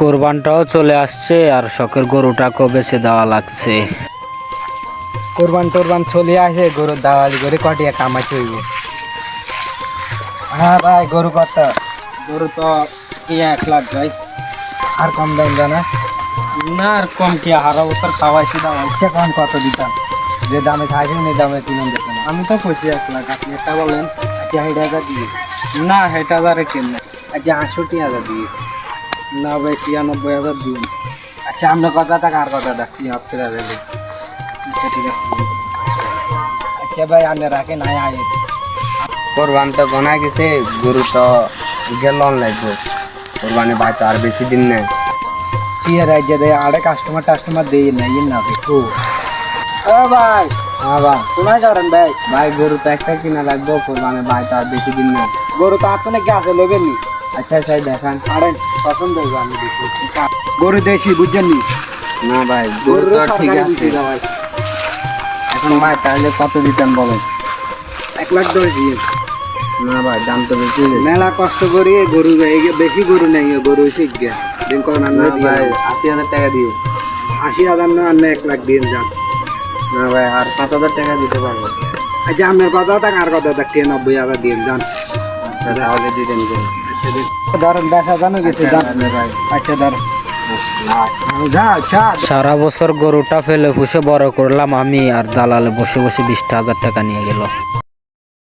কোরবানটাও চলে আসছে আর শখের গরুটাকেও বেছে দেওয়া লাগছে। কোরবান টোরবান চলে আসে, গরুর দাওয়ালি করে কটিয়া কামাইতে হইব। হ্যাঁ ভাই, গরু কত? গরু তো কি 1 লাখ ভাই। আর কম দাম জানা? না আর কম কি, হারা বছর খাওয়াইছি দাম। ইচ্ছে কম কত দিতাম? যে দামে খাইছেন এই দামে কিনুন যেত না। আমি তো কইছি 1 লাখ, আপনি একটা বলেন। আচ্ছা 60,000 দিয়ে। না 60,000 কেন? আচ্ছা 68,000 দিয়ে। না ভাই 93,000 দিন। আচ্ছা আপনার কথা থাক আর কথা থাক 73,000 দিয়ে। আচ্ছা ঠিক আছে। আচ্ছা ভাই আপনি রাখেন, আয় আয়। কোরবান তো গোনা গেছে, গরু তো গেলন লাগবে। কোরবানি ভাই তো আর বেশি দিন নেই। কি রাজ্যে দেয় আরে কাস্টমার দিয়ে নাই না দেখো। ও ভাই, হ্যাঁ ভাই, শোনা যাবেন ভাই? ভাই গরু তো একটা কিনা লাগবে, কোরবানি ভাই তো আর বেশি দিন নেই। গরু তো আপনার কি আছে লোবেন নি? আচ্ছা আচ্ছা দেখান। আরে পছন্দ হইব আমি দেখি। গরু দেশি বুঝছেন নি? না ভাই গরু তো ঠিক সরকারি আছে। বিক্রি দাও ভাই। এখন ভাই তাহলে কত দিতেন বলেন? 1,10,000 দিয়ে। না ভাই দাম তো বেশি হয়ে গেছে। মেলা কষ্ট করি গরু বেশি গরু নেই, গরু শিখ গে দিন কোন না ভাই 80,000 টাকা দিয়ে। 80,000 না আর 1,00,000 দিয়ে যান। না ভাই আর 5,000 টাকা দিতে পারবো। আচ্ছা আপনার কথা থাক আর কথা থাক 90,000 দিয়ে যান। আচ্ছা তাহলে দিতেন গরু। ধরেন দেখা জানো কিছু আচ্ছা, জান। ভাই আচ্ছা ধরেন না যা আচ্ছা। সারা বছর গরুটা ফেলে ফুসে বড় করলাম আমি, আর দালালে বসে বসে 20,000 টাকা নিয়ে গেল।